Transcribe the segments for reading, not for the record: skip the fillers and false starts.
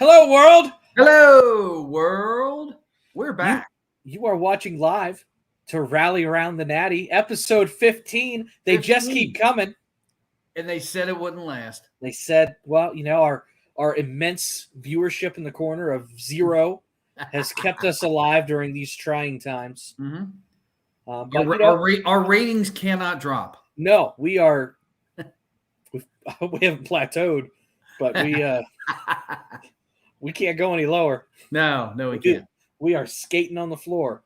Hello, world. Hello, world. We're back. You are watching live to Rally Around the Natty, episode 15. They just 15. keep coming. And they said it wouldn't last. They said, well, our immense viewership in the corner of 0 has kept us alive during these trying times. Mm-hmm. But our ratings cannot drop. No, we are. we haven't plateaued, but we can't go any lower. No, we can't. We are skating on the floor.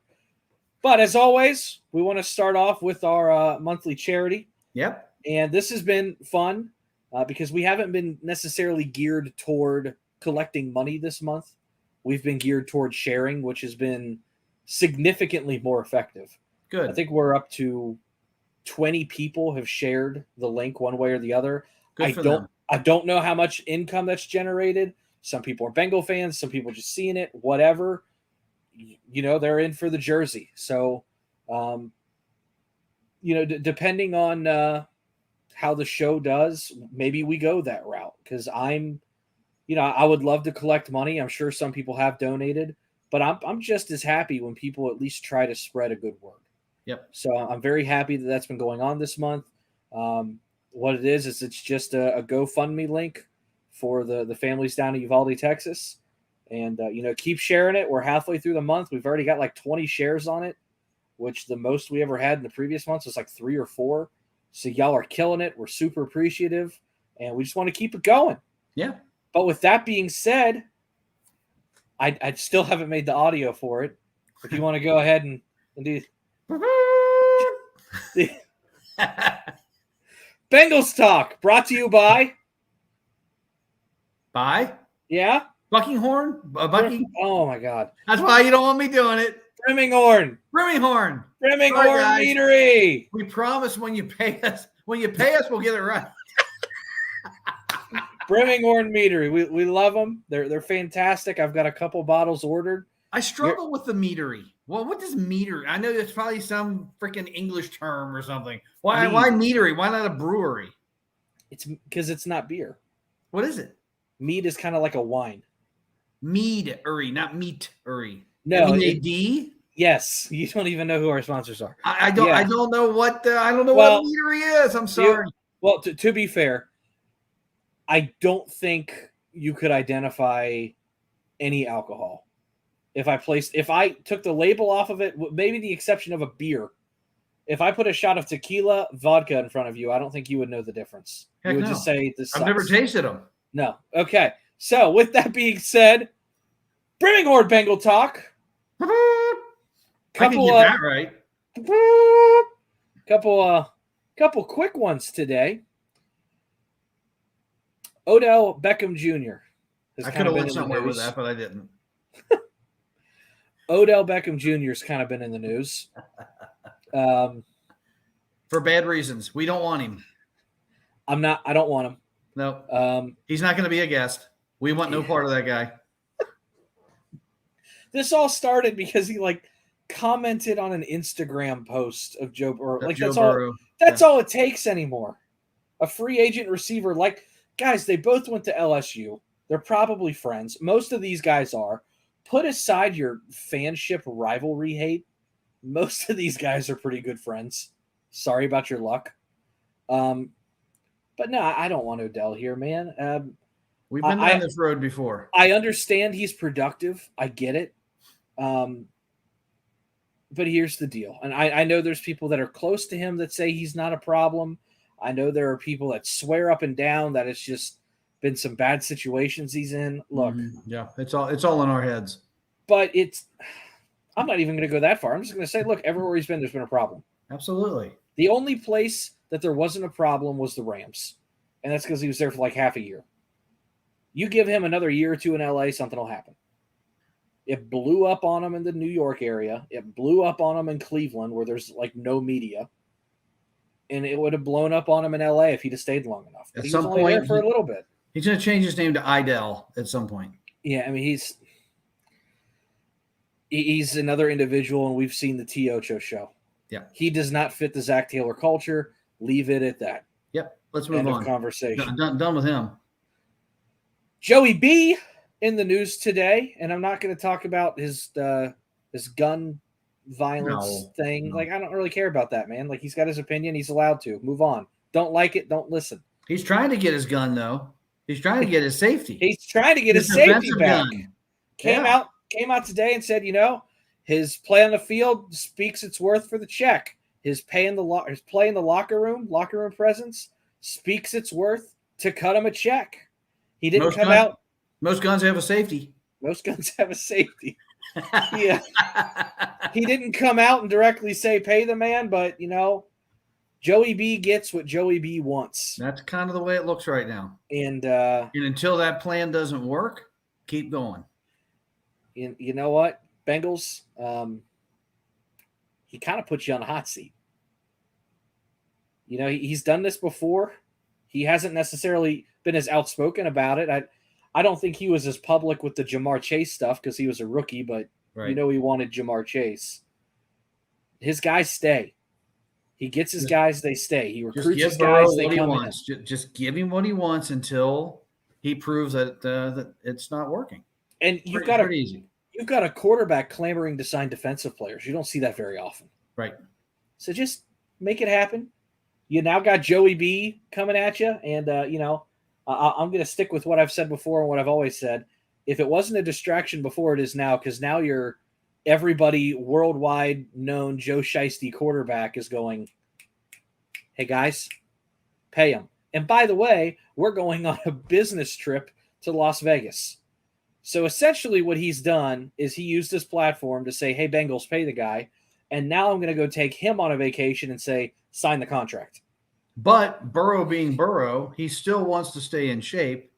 But as always, we want to start off with our monthly charity. Yep. And this has been fun because we haven't been necessarily geared toward collecting money this month. We've been geared toward sharing, which has been significantly more effective. Good. I think we're up to 20 people have shared the link one way or the other. Good for them. I don't know how much income that's generated. Some people are Bengal fans. Some people just seeing it, whatever. They're in for the jersey. So, depending on how the show does, maybe we go that route because I would love to collect money. I'm sure some people have donated, but I'm just as happy when people at least try to spread a good word. Yep. So I'm very happy that that's been going on this month. What it is it's just a GoFundMe link for the families down in Uvalde, Texas. And, keep sharing it. We're halfway through the month. We've already got like 20 shares on it, which the most we ever had in the previous months was like 3 or 4. So y'all are killing it. We're super appreciative, and we just want to keep it going. Yeah. But with that being said, I still haven't made the audio for it. If you want to go ahead and do Bengals Talk, brought to you by Yeah? Buckinghorn? Bucky? Oh, my God. That's why you don't want me doing it. Brimminghorn Guys. Meadery. We promise when you pay us, we'll get it right. Brimminghorn Meadery. We love them. They're fantastic. I've got a couple bottles ordered. I struggle with the meadery. Well, what does meadery? I know there's probably some freaking English term or something. Why meadery? Why not a brewery? It's because it's not beer. What is it? Mead is kind of like a wine. Mead-ury, not meat-ury. No, M-E-A-D? Yes, you don't even know who our sponsors are. I don't. Yeah. I don't know what. I don't know what meadery is. I'm sorry. To be fair, I don't think you could identify any alcohol. If I took the label off of it, maybe the exception of a beer. If I put a shot of tequila, vodka in front of you, I don't think you would know the difference. Heck you would no. just say this sucks. I've never tasted them. No. Okay. So with that being said, Brimminghorn Bengal Talk. I can get that right. Couple quick ones today. Odell Beckham Jr. I could have went somewhere with that, but I didn't. Odell Beckham Jr. has kind of been in the news. For bad reasons. We don't want him. I don't want him. No. He's not going to be a guest. We want no part of that guy. This all started because he commented on an Instagram post of Joe Burrow. Burrow. That's all it takes anymore. A free agent receiver. Guys, they both went to LSU. They're probably friends. Most of these guys are. Put aside your fanship rivalry hate. Most of these guys are pretty good friends. Sorry about your luck. But no, I don't want Odell here, man. We've been down this road before. I understand he's productive. I get it. But here's the deal. And I know there's people that are close to him that say he's not a problem. I know there are people that swear up and down that it's just been some bad situations he's in. Look. Yeah, it's all in our heads. But I'm not even going to go that far. I'm just going to say, look, everywhere he's been, there's been a problem. Absolutely. The only place that there wasn't a problem was the Rams. And that's because he was there for half a year. You give him another year or two in LA, something will happen. It blew up on him in the New York area. It blew up on him in Cleveland where there's no media. And it would have blown up on him in LA if he'd have stayed long enough. But he was only there for a little bit. He's going to change his name to Idell at some point. Yeah, I mean, he's another individual, and we've seen the T. Ocho show. Yeah. He does not fit the Zach Taylor culture. Leave it at that. Yep. Let's move on. End of conversation. Done with him. Joey B in the news today, and I'm not going to talk about his gun violence thing. No. Like, I don't really care about that, man. Like, he's got his opinion. He's allowed to. Move on. Don't like it. Don't listen. He's trying to get his gun, though. He's trying to get his safety. He's trying to get his safety back. Gun. Came out today and said, his play on the field speaks its worth for the check. His play in the locker room presence speaks its worth to cut him a check. He didn't come out. Most guns have a safety. Most guns have a safety. Yeah. He didn't come out and directly say pay the man, but Joey B gets what Joey B wants. That's kind of the way it looks right now. And until that plan doesn't work, keep going. You know what, Bengals? He kind of puts you on the hot seat. He's done this before. He hasn't necessarily been as outspoken about it. I don't think he was as public with the Jamar Chase stuff because he was a rookie, but he wanted Jamar Chase. His guys stay. He gets his guys, they stay. He recruits his guys, they come in. Just give him what he wants until he proves that it's not working. And you've got a quarterback clamoring to sign defensive players. You don't see that very often. Right. So just make it happen. You now got Joey B coming at you, and I'm going to stick with what I've said before and what I've always said. If it wasn't a distraction before, it is now, because now you're everybody worldwide known Joe Shiesty quarterback is going, hey, guys, pay him. And by the way, we're going on a business trip to Las Vegas. So essentially what he's done is he used this platform to say, hey, Bengals, pay the guy. And now I'm going to go take him on a vacation and say, sign the contract. But Burrow being Burrow, he still wants to stay in shape.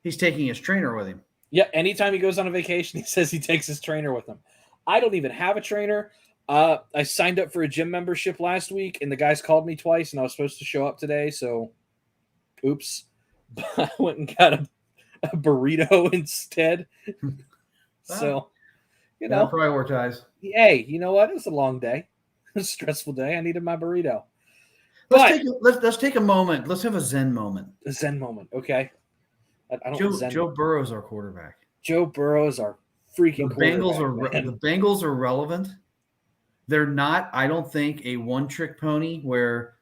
He's taking his trainer with him. Yeah, anytime he goes on a vacation, he says he takes his trainer with him. I don't even have a trainer. I signed up for a gym membership last week, and the guys called me twice, and I was supposed to show up today, so oops. I went and got a burrito instead. So, That prioritize. Hey, you know what? It was a long day. It was a stressful day. I needed my burrito. Let's take a moment. Let's have a Zen moment. A Zen moment. Okay. I don't Joe Burrow's our quarterback. Joe Burrow's our freaking quarterback. The Bengals are relevant. They're not, I don't think, a one-trick pony where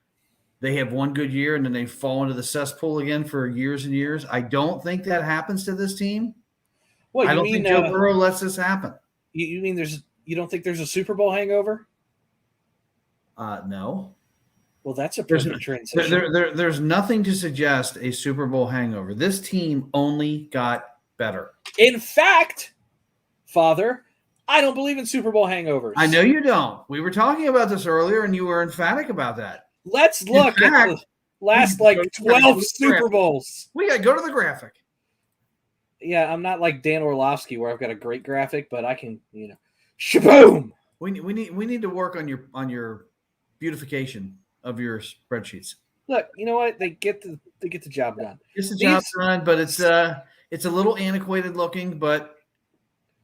they have one good year and then they fall into the cesspool again for years and years. I don't think that happens to this team. What, I don't think Joe Burrow lets this happen. You mean you don't think there's a Super Bowl hangover? No. Well, that's a perfect transition. There's nothing to suggest a Super Bowl hangover. This team only got better. In fact, Father, I don't believe in Super Bowl hangovers. I know you don't. We were talking about this earlier, and you were emphatic about that. Let's look at the last 12 Super Bowls. We got to go to the graphic. Yeah, I'm not like Dan Orlovsky where I've got a great graphic, but I can, shaboom. We need to work on your beautification of your spreadsheets. Look, you know what? They get the job done. It's the job done, but it's a little antiquated looking, but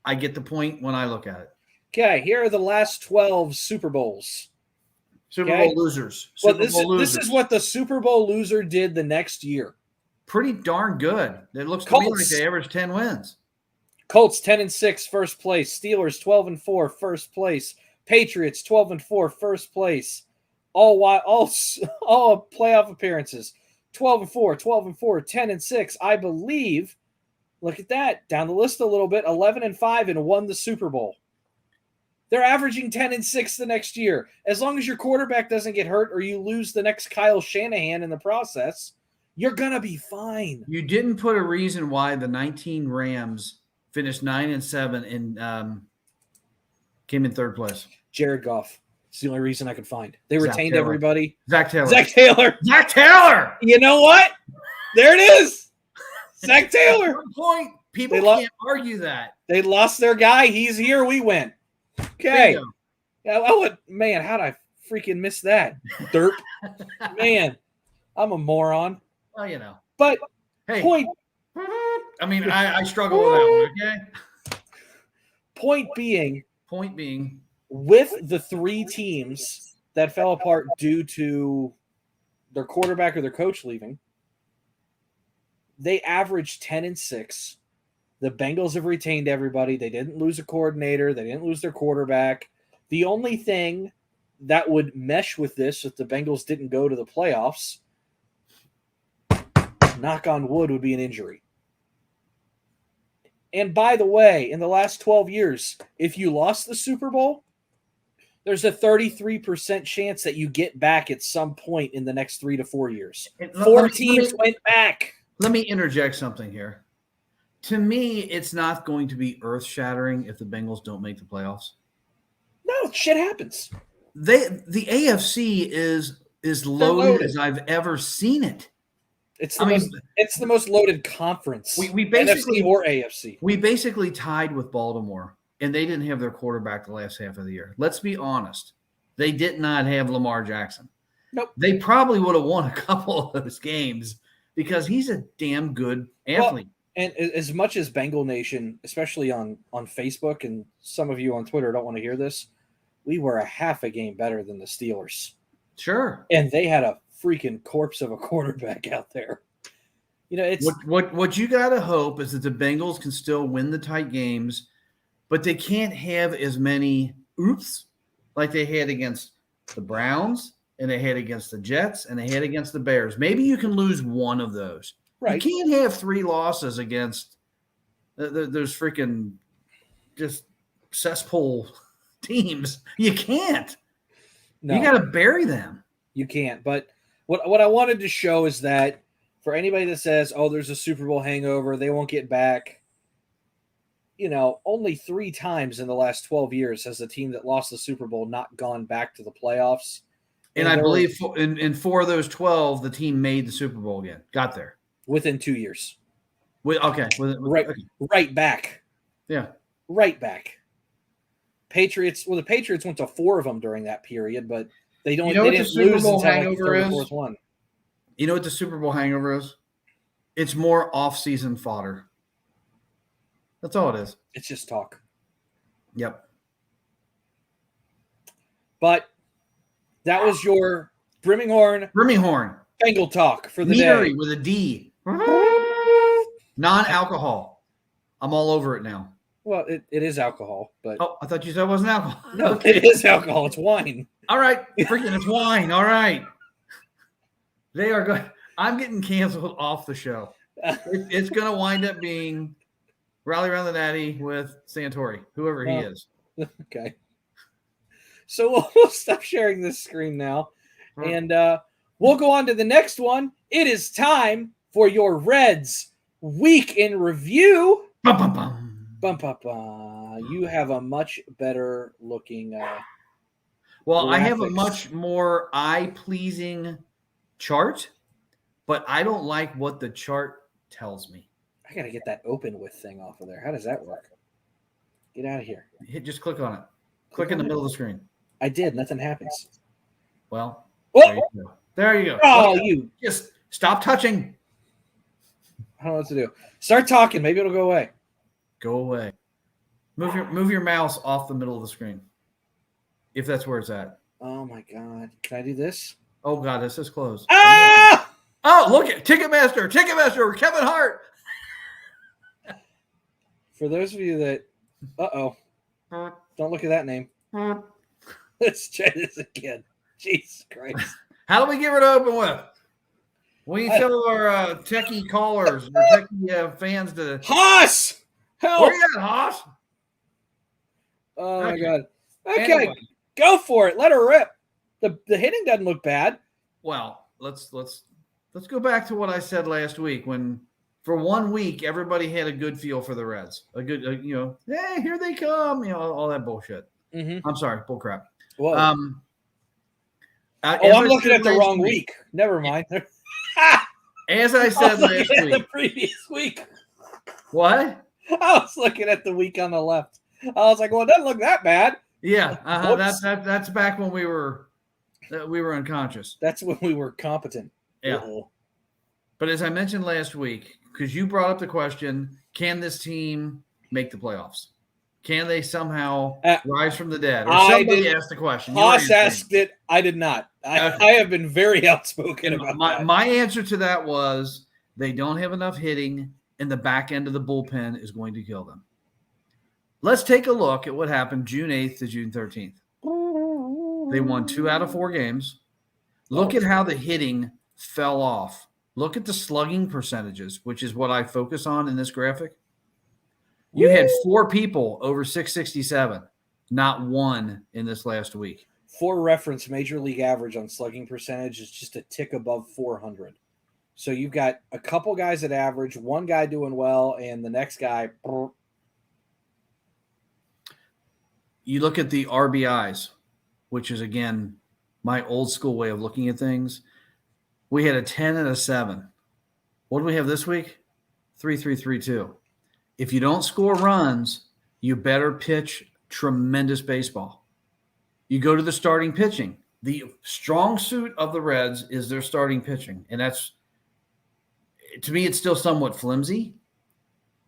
I get the point when I look at it. Okay, here are the last 12 Super Bowls. Super Bowl losers. This is what the Super Bowl loser did the next year. Pretty darn good. It looks to me like they averaged 10 wins. Colts 10-6, first place. Steelers 12-4, first place. Patriots 12-4, first place. All playoff appearances. 12-4, 12-4, 10-6. I believe. Look at that. Down the list a little bit. 11-5 and won the Super Bowl. They're averaging 10-6 the next year. As long as your quarterback doesn't get hurt or you lose the next Kyle Shanahan in the process, you're going to be fine. You didn't put a reason why the 19 Rams finished 9-7 and came in third place. Jared Goff. It's the only reason I could find. They retained everybody. Zach Taylor. Zach Taylor. You know what? There it is. Zach Taylor. At some point, people can't argue that. They lost their guy. He's here. We win. Okay. Man, how'd I freaking miss that? Derp. Man, I'm a moron. Well, But hey, point. I mean, I struggle with that one, okay? Point being, with the three teams that fell apart due to their quarterback or their coach leaving, they averaged 10-6 The Bengals have retained everybody. They didn't lose a coordinator. They didn't lose their quarterback. The only thing that would mesh with this if the Bengals didn't go to the playoffs, knock on wood, would be an injury. And by the way, in the last 12 years, if you lost the Super Bowl, there's a 33% chance that you get back at some point in the next 3 to 4 years. Four teams went back. Let me interject something here. To me, it's not going to be earth-shattering if the Bengals don't make the playoffs. No, shit happens. The AFC is loaded as I've ever seen it. It's the most loaded conference. We basically NFC or AFC. We basically tied with Baltimore, and they didn't have their quarterback the last half of the year. Let's be honest. They did not have Lamar Jackson. Nope. They probably would have won a couple of those games because he's a damn good athlete. And as much as Bengal Nation, especially on Facebook, and some of you on Twitter don't want to hear this, we were a half a game better than the Steelers. Sure. And they had a freaking corpse of a quarterback out there. You know, it's what you got to hope is that the Bengals can still win the tight games, but they can't have as many oops like they had against the Browns and they had against the Jets and they had against the Bears. Maybe you can lose one of those. Right. You can't have 3 losses against those freaking just cesspool teams. You can't. No, you got to bury them. You can't. But what I wanted to show is that for anybody that says, oh, there's a Super Bowl hangover, they won't get back. You know, only 3 times in the last 12 years has the team that lost the Super Bowl not gone back to the playoffs. And I believe in 4 of those 12, the team made the Super Bowl again. Got there. Within 2 years. Right back. Yeah. Right back. The Patriots went to 4 of them during that period, but they didn't lose until like the 3rd or 4th one. You know what the Super Bowl hangover is? It's more off-season fodder. That's all it is. It's just talk. Yep. But that was your Brimminghorn Bengal talk for the day. With a D. Non-alcohol. I'm all over it now. Well, it is alcohol, but I thought you said it wasn't alcohol. No, okay. It is alcohol. It's wine. All right, freaking, it's wine. All right, they are good. I'm getting canceled off the show. It's going to wind up being Rally Around the Natty with Santori, whoever he is. Okay. So we'll stop sharing this screen now, and we'll go on to the next one. It is time for your Reds Week in Review. Bum, bum, bum. Bum, bum, bum. You have a much better looking. Well, graphics. I have a much more eye-pleasing chart, but I don't like what the chart tells me. I got to get that open with thing off of there. How does that work? Get out of here. Just click on it. Click in the middle of the screen. I did. Nothing happens. Well, there you go. There you go. Oh, you just stop touching. I don't know what to do. Start talking. Maybe it'll go away. Go away. Move your mouse off the middle of the screen. If that's where it's at. Oh my God. Can I do this? Oh God, this is closed. Ah! Oh, look at Ticketmaster, Kevin Hart. For those of you that don't look at that name. Let's try this again. Jesus Christ. How do we get rid of open with? We tell our techie callers, our techie fans to Haas! Help! Where you at, Haas? Oh my God. Okay, anyway. Go for it. Let her rip. The hitting doesn't look bad. Well, let's go back to what I said last week when for 1 week everybody had a good feel for the Reds. A good, hey, here they come, all that bullshit. Mm-hmm. I'm sorry, bullcrap. Whoa. I'm looking at the wrong week. Never mind. As I said last week. The previous week. What? I was looking at the week on the left. I was like, well, it doesn't look that bad. Yeah, that's back when we were unconscious. That's when we were competent. Yeah. Uh-oh. But as I mentioned last week, because you brought up the question, can this team make the playoffs? Can they somehow rise from the dead? Or somebody asked the question. Haas asked it. I did not. I have been very outspoken about that. My answer to that was they don't have enough hitting and the back end of the bullpen is going to kill them. Let's take a look at what happened June 8th to June 13th. They won 2 out of 4 games. Look at how the hitting fell off. Look at the slugging percentages, which is what I focus on in this graphic. You had 4 people over 667, not one in this last week. For reference, Major League average on slugging percentage is just a tick above 400. So you've got a couple guys at average, one guy doing well, and the next guy. You look at the RBIs, which is, again, my old school way of looking at things. We had a 10 and a 7. What do we have this week? 3-3-3-2. If you don't score runs, you better pitch tremendous baseball. You go to the starting pitching. The strong suit of the Reds is their starting pitching. And that's, to me, it's still somewhat flimsy.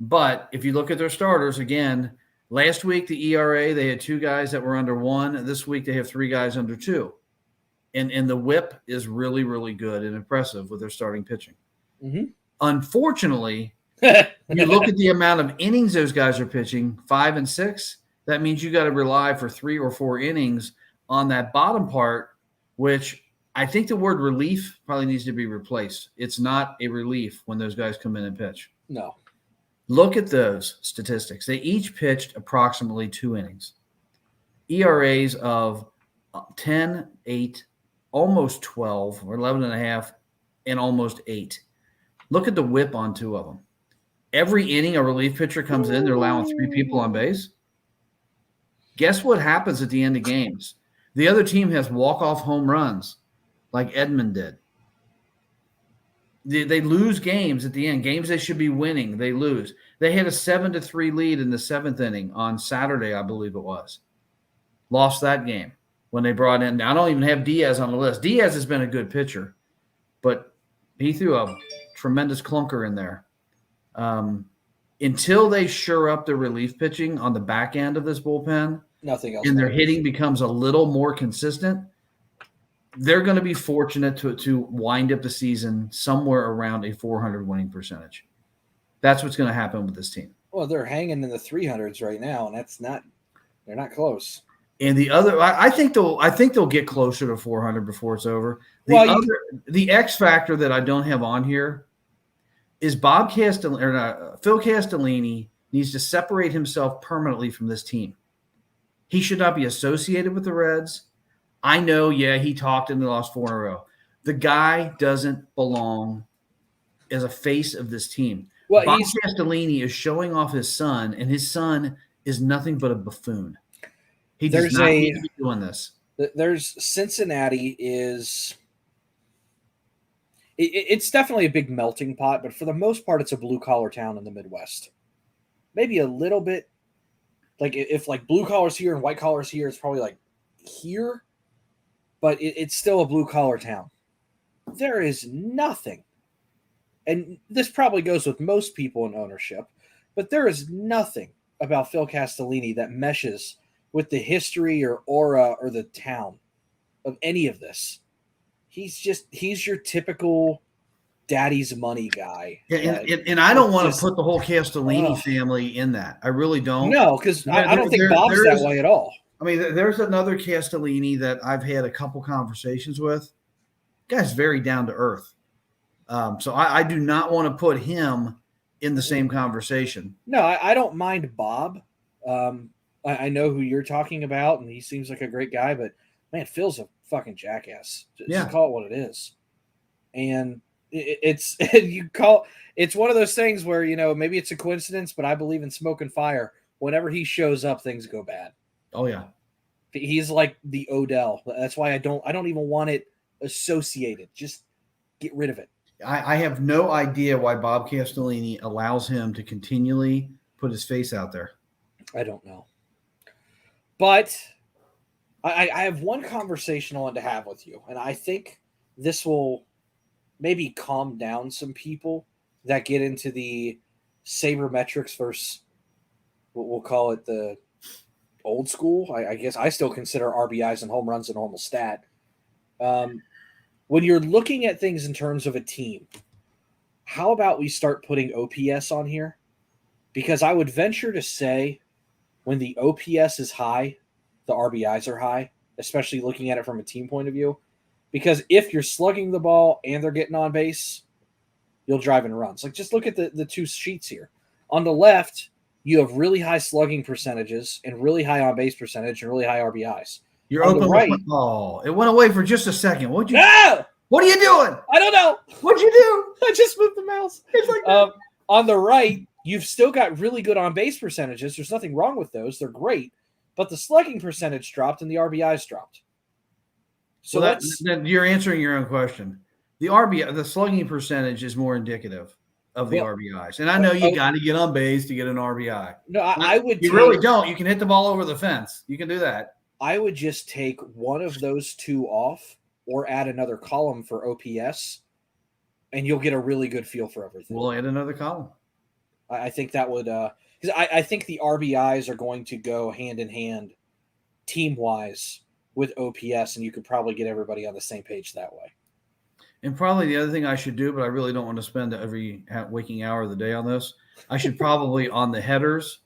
But if you look at their starters, again, last week, the ERA, they had 2 guys that were under 1. This week, they have 3 guys under 2. And the whip is really, really good and impressive with their starting pitching. Mm-hmm. Unfortunately, you look at the amount of innings those guys are pitching, 5 and 6. That means you got to rely for 3 or 4 innings on that bottom part, which I think the word relief probably needs to be replaced. It's not a relief when those guys come in and pitch. No. Look at those statistics. They each pitched approximately 2 innings. ERAs of 10, 8, almost 12, or 11.5, and almost 8. Look at the whip on 2 of them. Every inning a relief pitcher comes in, they're allowing 3 people on base. Guess what happens at the end of games? The other team has walk-off home runs like Edmund did. They lose games at the end. Games they should be winning, they lose. They had a 7-3 lead in the 7th inning on Saturday, I believe it was. Lost that game when they brought in – I don't even have Diaz on the list. Diaz has been a good pitcher, but he threw a tremendous clunker in there. Until they shore up their relief pitching on the back end of this bullpen, nothing else, and their hitting becomes a little more consistent, they're going to be fortunate to wind up the season somewhere around a 400 winning percentage. That's what's going to happen with this team. Well, they're hanging in the 300s right now, and they're not close. And the other, I think they'll get closer to 400 before it's over. The X factor that I don't have on here is Phil Castellini needs to separate himself permanently from this team. He should not be associated with the Reds. I know, he talked and they lost 4 in a row. The guy doesn't belong as a face of this team. Well, Bob Castellini is showing off his son, and his son is nothing but a buffoon. He does not need to be doing this. There's Cincinnati is – it's definitely a big melting pot, but for the most part, it's a blue-collar town in the Midwest. Maybe a little bit – like if like blue-collar's here and white-collar's here, it's probably like here, but it's still a blue-collar town. There is nothing, and this probably goes with most people in ownership, but there is nothing about Phil Castellini that meshes – with the history or aura or the town of any of this. He's your typical daddy's money guy. And I don't want to put the whole Castellini family in that. I really don't. No, because I don't think Bob's that way at all. I mean, there's another Castellini that I've had a couple conversations with. Guy's very down to earth. So I do not want to put him in the same conversation. No, I don't mind Bob. I know who you're talking about, and he seems like a great guy, but man, Phil's a fucking jackass. Just call it what it is. And it's one of those things where, maybe it's a coincidence, but I believe in smoke and fire. Whenever he shows up, things go bad. Oh yeah. He's like the Odell. That's why I don't even want it associated. Just get rid of it. I have no idea why Bob Castellini allows him to continually put his face out there. I don't know. But I have one conversation I want to have with you, and I think this will maybe calm down some people that get into the sabermetrics versus what we'll call it the old school. I guess I still consider RBIs and home runs a normal stat. When you're looking at things in terms of a team, how about we start putting OPS on here? Because I would venture to say when the OPS is high, the RBIs are high, especially looking at it from a team point of view. Because if you're slugging the ball and they're getting on base, you'll drive in runs. Like, just look at the two sheets here. On the left, you have really high slugging percentages and really high on base percentage and really high RBIs. You're on open. the right. Oh, it went away for just a second. What are you doing? I don't know. What'd you do? I just moved the mouse. It's like on the right, you've still got really good on base percentages. There's nothing wrong with those. They're great. But the slugging percentage dropped and the RBIs dropped. So then you're answering your own question. The slugging percentage is more indicative of the RBIs. And I know you got to get on base to get an RBI. No, I would. You really don't. You can hit the ball over the fence. You can do that. I would just take one of those two off or add another column for OPS, and you'll get a really good feel for everything. We'll add another column. I think that would because I think the RBIs are going to go hand in hand team-wise with OPS, and you could probably get everybody on the same page that way. And probably the other thing I should do, but I really don't want to spend every waking hour of the day on this, I should probably on the headers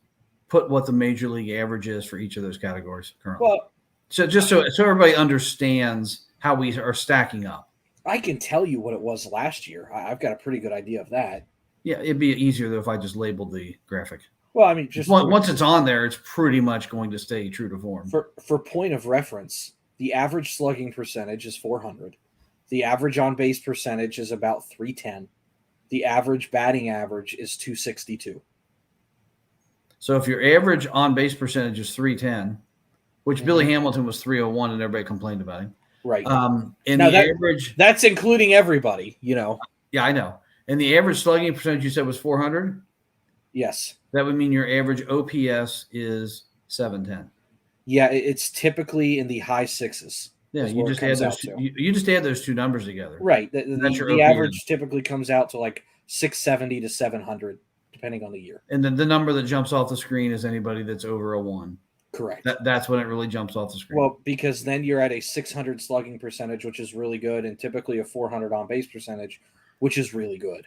put what the major league average is for each of those categories currently. Well, so just so everybody understands how we are stacking up. I can tell you what it was last year. I've got a pretty good idea of that. Yeah, it'd be easier though if I just labeled the graphic. Well, I mean, just once it's on there, it's pretty much going to stay true to form. For point of reference, the average slugging percentage is 400. The average on base percentage is about 310. The average batting average is 262. So if your average on base percentage is 310, which Billy Hamilton was 301 and everybody complained about him. Right. And now the average. That's including everybody, you know. Yeah, I know. And the average slugging percentage you said was 400? Yes. That would mean your average OPS is 710. Yeah, it's typically in the high sixes. Yeah, you just add those. You just add those two numbers together. Right. The average typically comes out to like 670 to 700, depending on the year. And then the number that jumps off the screen is anybody that's over a 1. Correct. That's when it really jumps off the screen. Well, because then you're at a 600 slugging percentage, which is really good, and typically a 400 on base percentage, which is really good.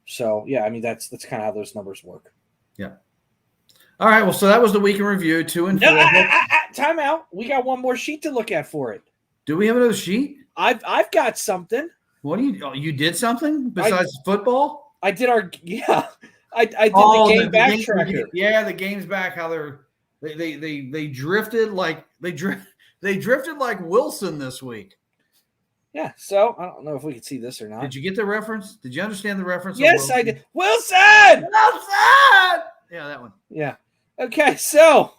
So yeah, I mean that's kind of how those numbers work. Yeah. All right. Well, so that was the week in review. 2 and 4. Time out. We got one more sheet to look at for it. Do we have another sheet? I've got something. What do you did something besides football? I did I did the game back tracker. Yeah, the game's back. How they drifted like they drifted like Wilson this week. Yeah, so I don't know if we can see this or not. Did you get the reference? Did you understand the reference? Yes, I did. Wilson! Yeah, that one. Yeah. Okay, so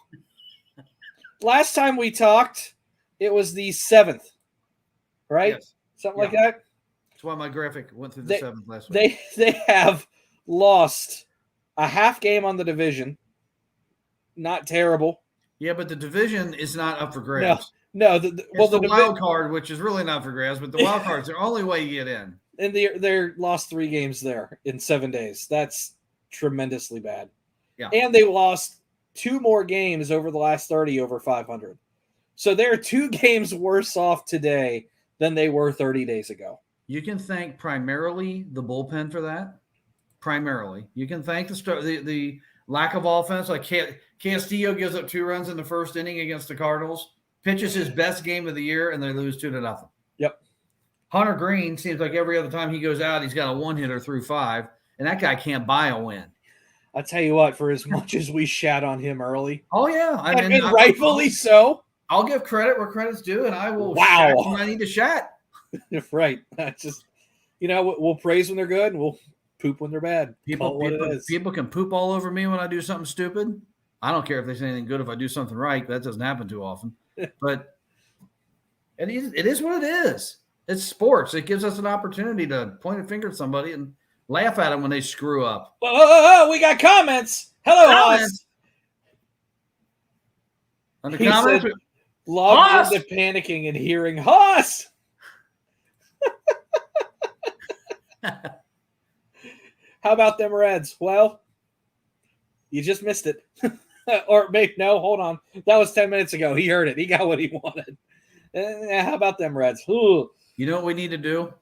last time we talked, it was the 7th, right? Yes. Something like that. That's why my graphic went through the 7th last week. They have lost a half game on the division. Not terrible. Yeah, but the division is not up for grabs. No, the wild card, which is really not for grabs, but the wild card's the only way you get in. And they're lost 3 games there in 7 days. That's tremendously bad. Yeah. And they lost 2 more games over the last 30 over 500. So they're 2 games worse off today than they were 30 days ago. You can thank primarily the bullpen for that. Primarily. You can thank the lack of offense. Like Castillo gives up 2 runs in the first inning against the Cardinals. Pitches his best game of the year, and they lose 2-0. Yep. Hunter Green seems like every other time he goes out, he's got a 1-hitter through 5, and that guy can't buy a win. I'll tell you what, for as much as we shat on him early. Oh, yeah. And rightfully so. I'll give credit where credit's due, and I will shat when I need to shat. Right. That's just, we'll praise when they're good, and we'll poop when they're bad. People can poop all over me when I do something stupid. I don't care if they say anything good if I do something right. That doesn't happen too often. But it is what it is. It's sports. It gives us an opportunity to point a finger at somebody and laugh at them when they screw up. Whoa, we got comments. Hello, Haas. On the comments, logged into panicking and hearing Haas. How about them Reds? Well, you just missed it. Or maybe no, hold on. That was 10 minutes ago. He heard it. He got what he wanted. How about them Reds? Ooh. You know what we need to do?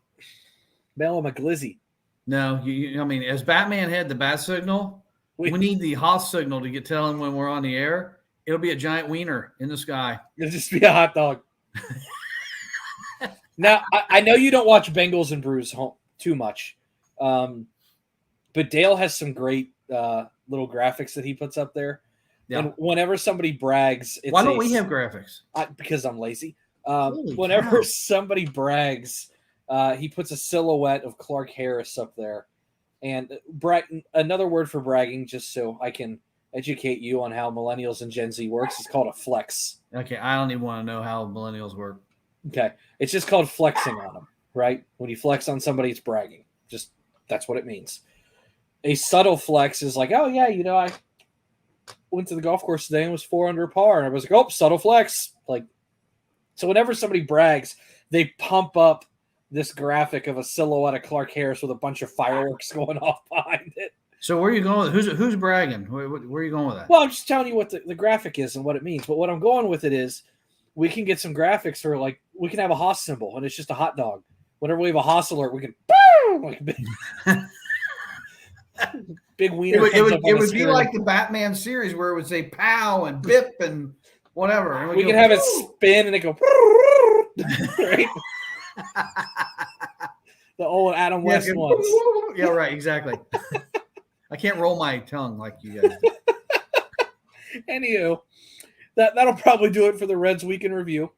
Mail him a glizzy. No, I mean, as Batman had the bat signal, we need the Hoss signal to tell him when we're on the air. It'll be a giant wiener in the sky. It'll just be a hot dog. Now, I know you don't watch Bengals and Brews too much, but Dale has some great little graphics that he puts up there. Yeah. And whenever somebody brags, why don't we have graphics? Because I'm lazy. Whenever somebody brags, he puts a silhouette of Clark Harris up there. And another word for bragging, just so I can educate you on how millennials and Gen Z works, is called a flex. Okay, I don't even want to know how millennials work. Okay, it's just called flexing on them, right? When you flex on somebody, it's bragging. Just that's what it means. A subtle flex is like, oh yeah, I went to the golf course today and was 4 under par, and I was like, oh, subtle flex. Like, so whenever somebody brags, they pump up this graphic of a silhouette of Clark Harris with a bunch of fireworks going off behind it. So where are you going with who's bragging? Where are you going with that? Well, I'm just telling you what the graphic is and what it means. But what I'm going with it is we can get some graphics for, like, we can have a Haas symbol and it's just a hot dog. Whenever we have a Haas alert, we can like big wiener. It would be like the Batman series where it would say pow and bip and whatever. And we can have it spin and it go right. The old Adam West ones. Yeah, right, exactly. I can't roll my tongue like you guys do. Anywho, that'll probably do it for the Reds Week in Review.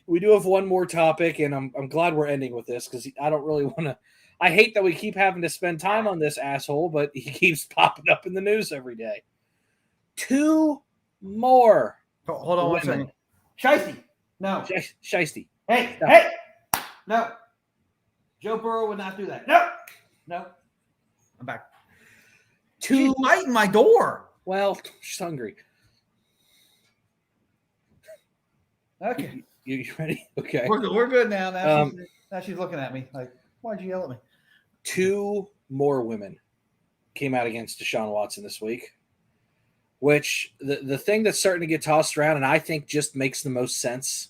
We do have one more topic, and I'm glad we're ending with this because I don't really want to. I hate that we keep having to spend time on this asshole, but he keeps popping up in the news every day. 2 more. Hold on 1 second. Shiesty. No. Shiesty. Hey, stop. Hey. No. Joe Burrow would not do that. No. I'm back. She's biting my door. Well, she's hungry. Okay. You ready? Okay. We're good now. Now she's looking at me like, why'd you yell at me? 2 more women came out against Deshaun Watson this week, which the thing that's starting to get tossed around, and I think just makes the most sense,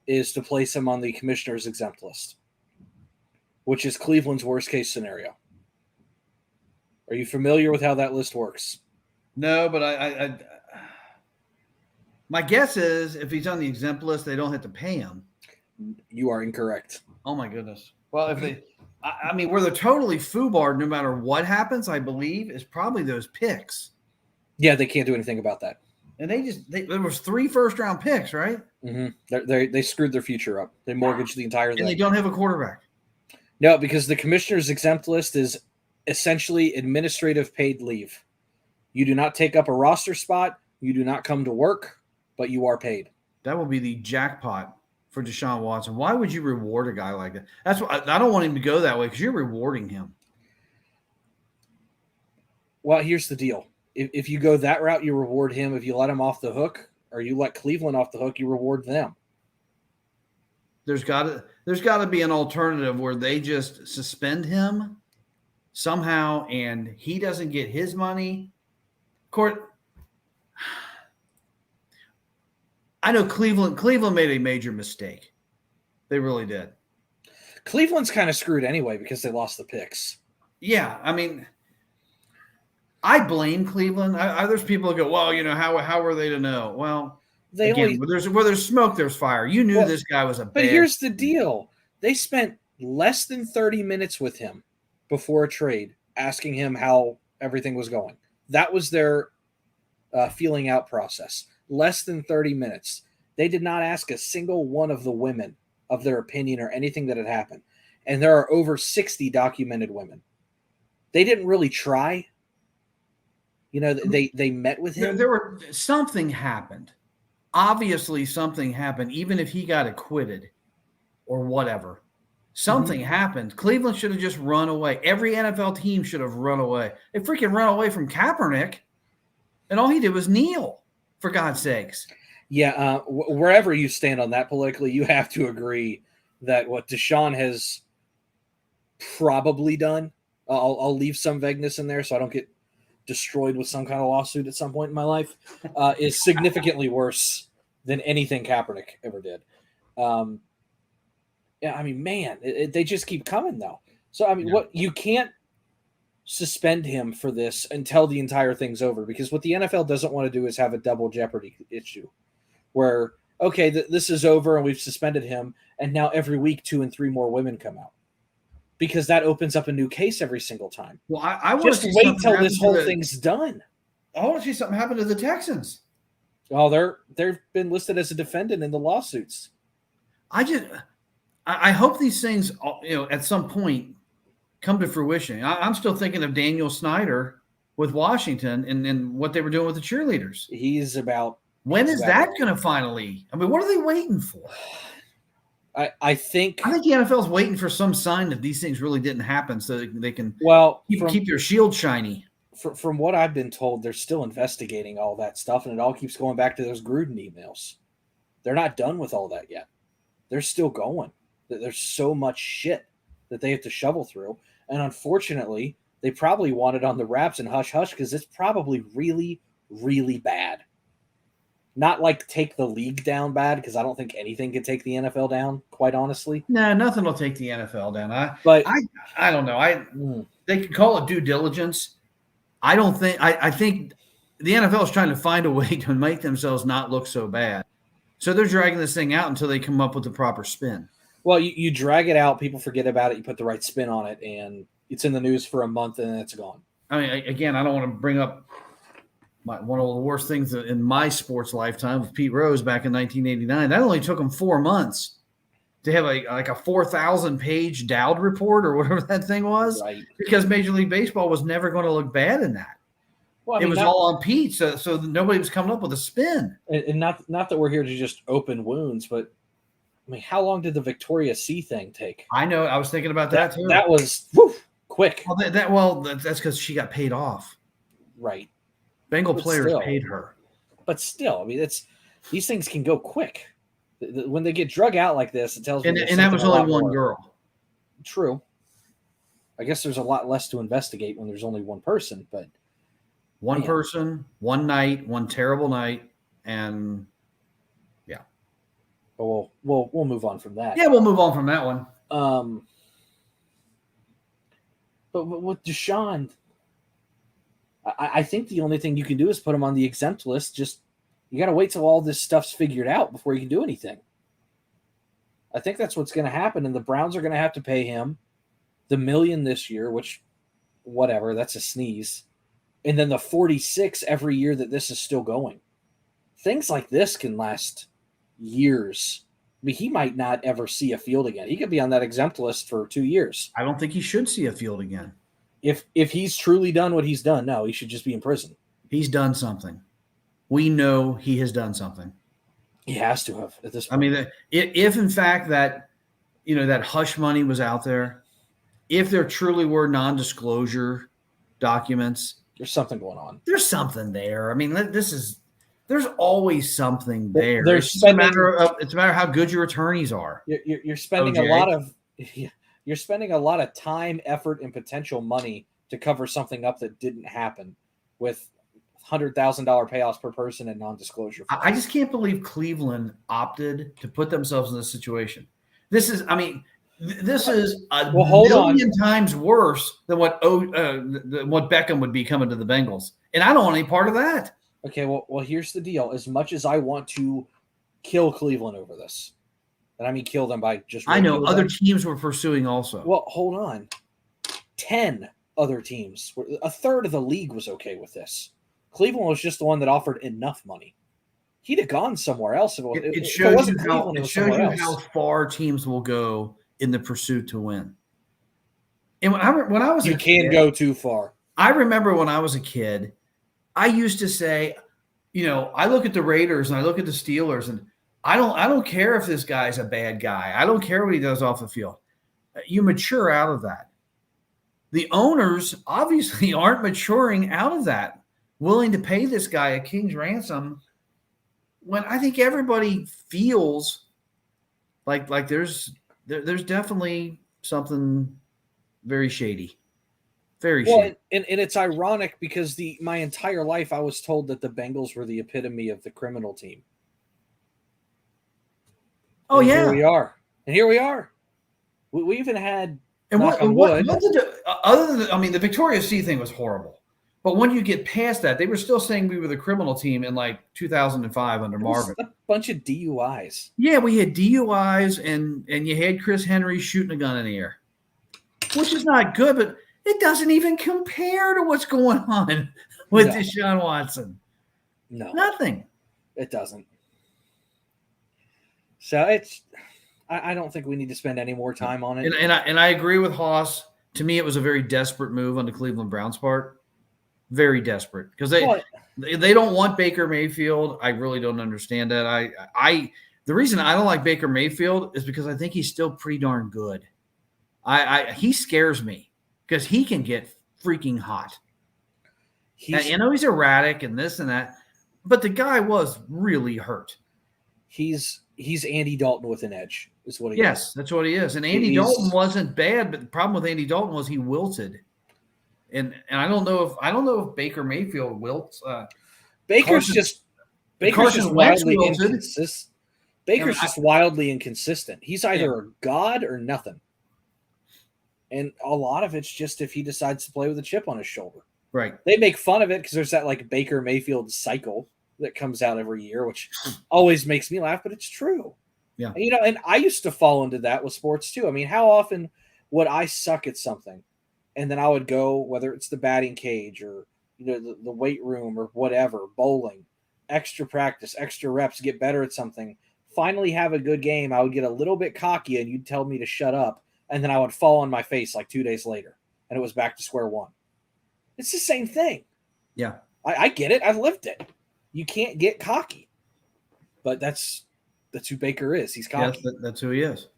is to place him on the commissioner's exempt list, which is Cleveland's worst case scenario. Are you familiar with how that list works? No, but I my guess is if he's on the exempt list, they don't have to pay him. You are incorrect. Oh my goodness. Well, if they, I mean, where they're totally foobarred no matter what happens, I believe, is probably those picks. Yeah, they can't do anything about that. And there was 3 first-round picks, right? Mm-hmm. They screwed their future up. They mortgaged the entire thing. And they don't have a quarterback. No, because the commissioner's exempt list is essentially administrative paid leave. You do not take up a roster spot. You do not come to work, but you are paid. That will be the jackpot for Deshaun Watson. Why would you reward a guy like that? That's what I don't want him to go that way because you're rewarding him. Well, here's the deal. If you go that route, you reward him. If you let him off the hook or you let Cleveland off the hook, you reward them. There's got to be an alternative where they just suspend him somehow and he doesn't get his money. I know Cleveland made a major mistake. They really did. Cleveland's kind of screwed anyway because they lost the picks. Yeah, I mean, I blame Cleveland. There's people that go, well, how were they to know? Well, where there's smoke, there's fire. You knew this guy was a bad. But here's the deal. They spent less than 30 minutes with him before a trade, asking him how everything was going. That was their feeling out process. Less than 30 minutes. They did not ask a single one of the women of their opinion or anything that had happened. And there are over 60 documented women. They didn't really try. They met with him. Something happened. Obviously something happened, even if he got acquitted or whatever. Something happened. Cleveland should have just run away. Every NFL team should have run away. They freaking run away from Kaepernick, and all he did was kneel, for God's sakes. Yeah, wherever you stand on that politically, you have to agree that what Deshaun has probably done, I'll leave some vagueness in there so I don't get destroyed with some kind of lawsuit at some point in my life, is significantly worse than anything Kaepernick ever did. Yeah, I mean, man, they just keep coming, though. So I mean, what you can't suspend him for this until the entire thing's over, because what the NFL doesn't want to do is have a double jeopardy issue where, okay, this is over and we've suspended him, and now every week 2 and 3 more women come out, because that opens up a new case every single time. Well, I want just to wait till this whole thing's done. I want to see something happen to the Texans. Oh, they've been listed as a defendant in the lawsuits. I hope these things, at some point come to fruition. I'm still thinking of Daniel Snyder with Washington and what they were doing with the cheerleaders. When is that going to finally? I mean, what are they waiting for? I think the NFL is waiting for some sign that these things really didn't happen, so they can keep their shield shiny. From what I've been told, they're still investigating all that stuff, and it all keeps going back to those Gruden emails. They're not done with all that yet. They're still going. There's so much shit that they have to shovel through, and unfortunately, they probably want it on the wraps and hush-hush because it's probably really, really bad. Not like take the league down bad, because I don't think anything can take the NFL down, quite honestly. No, nothing will take the NFL down. I don't know. They could call it due diligence. I think the NFL is trying to find a way to make themselves not look so bad. So they're dragging this thing out until they come up with the proper spin. Well, you drag it out, people forget about it, you put the right spin on it, and it's in the news for a month, and then it's gone. I mean, again, I don't want to bring up one of the worst things in my sports lifetime with Pete Rose back in 1989. That only took him 4 months to have a 4,000-page Dowd report or whatever that thing was, right? Because Major League Baseball was never going to look bad in that. Well, it was all on Pete, so nobody was coming up with a spin. And not that we're here to just open wounds, but I mean, how long did the Victoria C thing take? I know. I was thinking about that too. That was quick. Well, that's because she got paid off. Right. Bengal players paid her. But still, I mean, these things can go quick. When they get drug out like this, it tells me. And that was only one girl. True. I guess there's a lot less to investigate when there's only one person, but one person, one night, one terrible night, and yeah. But we'll move on from that. Yeah, we'll move on from that one. But with Deshaun, I think the only thing you can do is put him on the exempt list. Just you got to wait till all this stuff's figured out before you can do anything. I think that's what's going to happen, and the Browns are going to have to pay him the $1 million this year, which, whatever, that's a sneeze, and then the 46 every year that this is still going. Things like this can last years. I mean, he might not ever see a field again. He could be on that exempt list for 2 years. I don't think he should see a field again. If he's truly done what he's done, no, he should just be in prison. He's done something. We know he has done something. He has to have at this point. I mean, if in fact that hush money was out there, if there truly were non-disclosure documents, there's something going on. There's something there. I mean, there's always something there. It's a matter of how good your attorneys are. You're spending a lot of you're spending a lot of time, effort, and potential money to cover something up that didn't happen with $100,000 payoffs per person and non-disclosure. I just can't believe Cleveland opted to put themselves in this situation. This is a million times worse than what Beckham would be coming to the Bengals, and I don't want any part of that. Okay, well, here's the deal. As much as I want to kill Cleveland over this, and I mean kill them by just... I know other teams were pursuing also. Well, hold on. 10 other teams. A third of the league was okay with this. Cleveland was just the one that offered enough money. He'd have gone somewhere else. It shows you how far teams will go in the pursuit to win. And when I was a kid, you can go too far. I remember when I was a kid, I used to say, I look at the Raiders and I look at the Steelers, and I don't care if this guy's a bad guy. I don't care what he does off the field. You mature out of that. The owners obviously aren't maturing out of that, willing to pay this guy a king's ransom, when I think everybody feels like there's definitely something very shady. Very shady. And it's ironic because my entire life I was told that the Bengals were the epitome of the criminal team. Oh, yeah. Here we are. And here we are. We even had And Knock on wood. other than, I mean, the Victoria C thing was horrible. But when you get past that, they were still saying we were the criminal team in like 2005 under Marvin. A bunch of DUIs. Yeah, we had DUIs and you had Chris Henry shooting a gun in the air, which is not good, but it doesn't even compare to what's going on with Deshaun Watson. No. Nothing. It doesn't. So I don't think we need to spend any more time on it. And I agree with Haas. To me, it was a very desperate move on the Cleveland Browns' part. Very desperate because they don't want Baker Mayfield. I really don't understand that. The reason I don't like Baker Mayfield is because I think he's still pretty darn good. He scares me because he can get freaking hot. I know he's erratic and this and that, but the guy was really hurt. He's Andy Dalton with an edge, is what he is. Yes, that's what he is. And Andy Dalton wasn't bad, but the problem with Andy Dalton was he wilted. And I don't know if Baker Mayfield wilts. Baker's just wildly inconsistent. Baker's just wildly inconsistent. He's either a god or nothing. And a lot of it's just if he decides to play with a chip on his shoulder. Right. They make fun of it because there's that like Baker Mayfield cycle that comes out every year, which always makes me laugh, but it's true. Yeah. And, and I used to fall into that with sports too. I mean, how often would I suck at something and then I would go, whether it's the batting cage or, the weight room or whatever, bowling, extra practice, extra reps, get better at something, finally have a good game. I would get a little bit cocky and you'd tell me to shut up. And then I would fall on my face like 2 days later and it was back to square one. It's the same thing. Yeah. I get it. I've lived it. You can't get cocky, but that's who Baker is. He's cocky. Yes, that's who he is.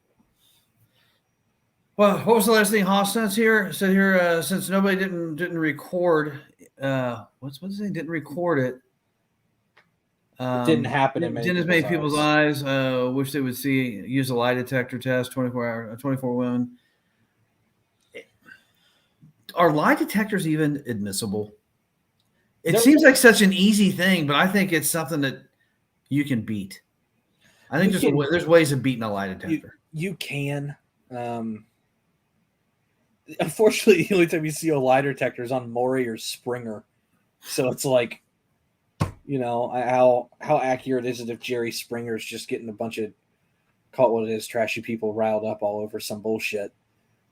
Well, what was the last thing Haas said here? Since nobody didn't record, what's his name? Didn't record it. It didn't happen in many people's eyes. Wish they would use a lie detector test. 24 women. Are lie detectors even admissible? It seems like such an easy thing, but I think it's something that you can beat. I think there's ways of beating a lie detector. You can. Unfortunately, the only time you see a lie detector is on Maury or Springer. So it's like, how accurate is it if Jerry Springer's just getting a bunch of, call it what it is, trashy people riled up all over some bullshit.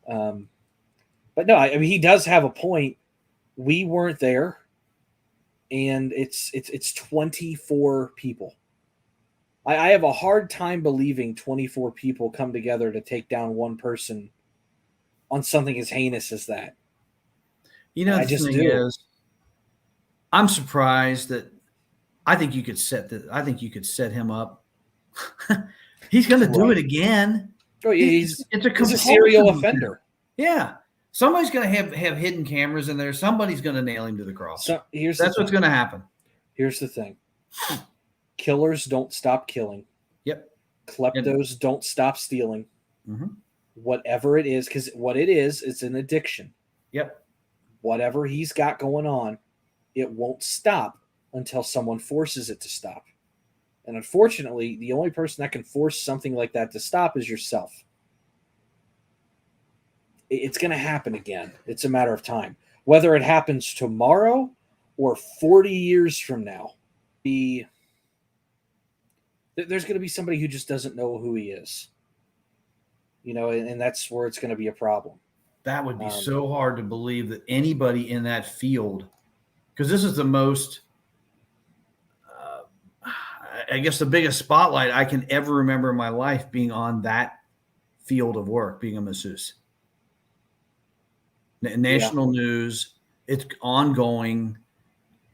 But no, I mean, he does have a point. We weren't there. And it's 24 people. I have a hard time believing 24 people come together to take down one person on something as heinous as that. The thing is, I'm surprised that I think you could set him up. He's going to do it again. Oh, he's a serial offender. Yeah. Somebody's going to have hidden cameras in there. Somebody's going to nail him to the cross. So that's what's going to happen. Here's the thing. Killers don't stop killing. Yep. Kleptos don't stop stealing. Mm-hmm. Whatever it is, because what it is, it's an addiction. Yep. Whatever he's got going on, it won't stop until someone forces it to stop. And unfortunately, the only person that can force something like that to stop is yourself. It's going to happen again. It's a matter of time. Whether it happens tomorrow or 40 years from now, there's going to be somebody who just doesn't know who he is. And that's where it's going to be a problem. That would be so hard to believe that anybody in that field, because this is the most, I guess the biggest spotlight I can ever remember in my life being on that field of work, being a masseuse. National news, it's ongoing.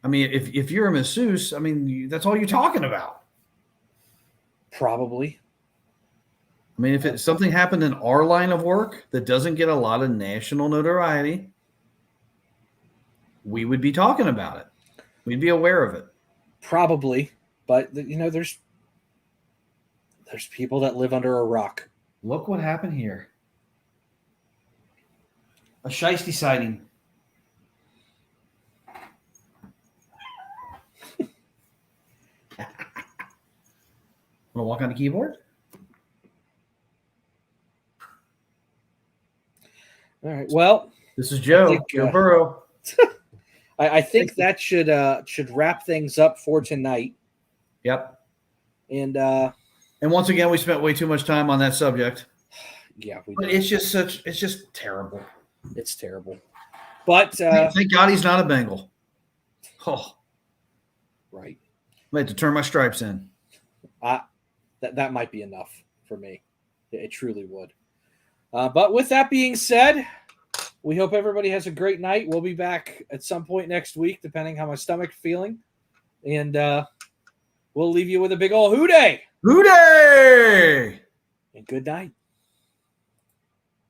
I mean, if you're a masseuse, I mean, that's all you're talking about. Probably. I mean, if something happened in our line of work that doesn't get a lot of national notoriety, we would be talking about it. We'd be aware of it. Probably. But, there's people that live under a rock. Look what happened here. A shiesty sighting. Want to walk on the keyboard? All right. Well, This is Joe. Joe Burrow. I think that should wrap things up for tonight. Yep. And once again, we spent way too much time on that subject. Yeah, but it's just terrible. It's terrible. But thank God he's not a Bengal. Oh, right. I had to turn my stripes in. That might be enough for me. It truly would. But with that being said, we hope everybody has a great night. We'll be back at some point next week, depending how my stomach's feeling. And we'll leave you with a big old hooday. Hooday! And good night.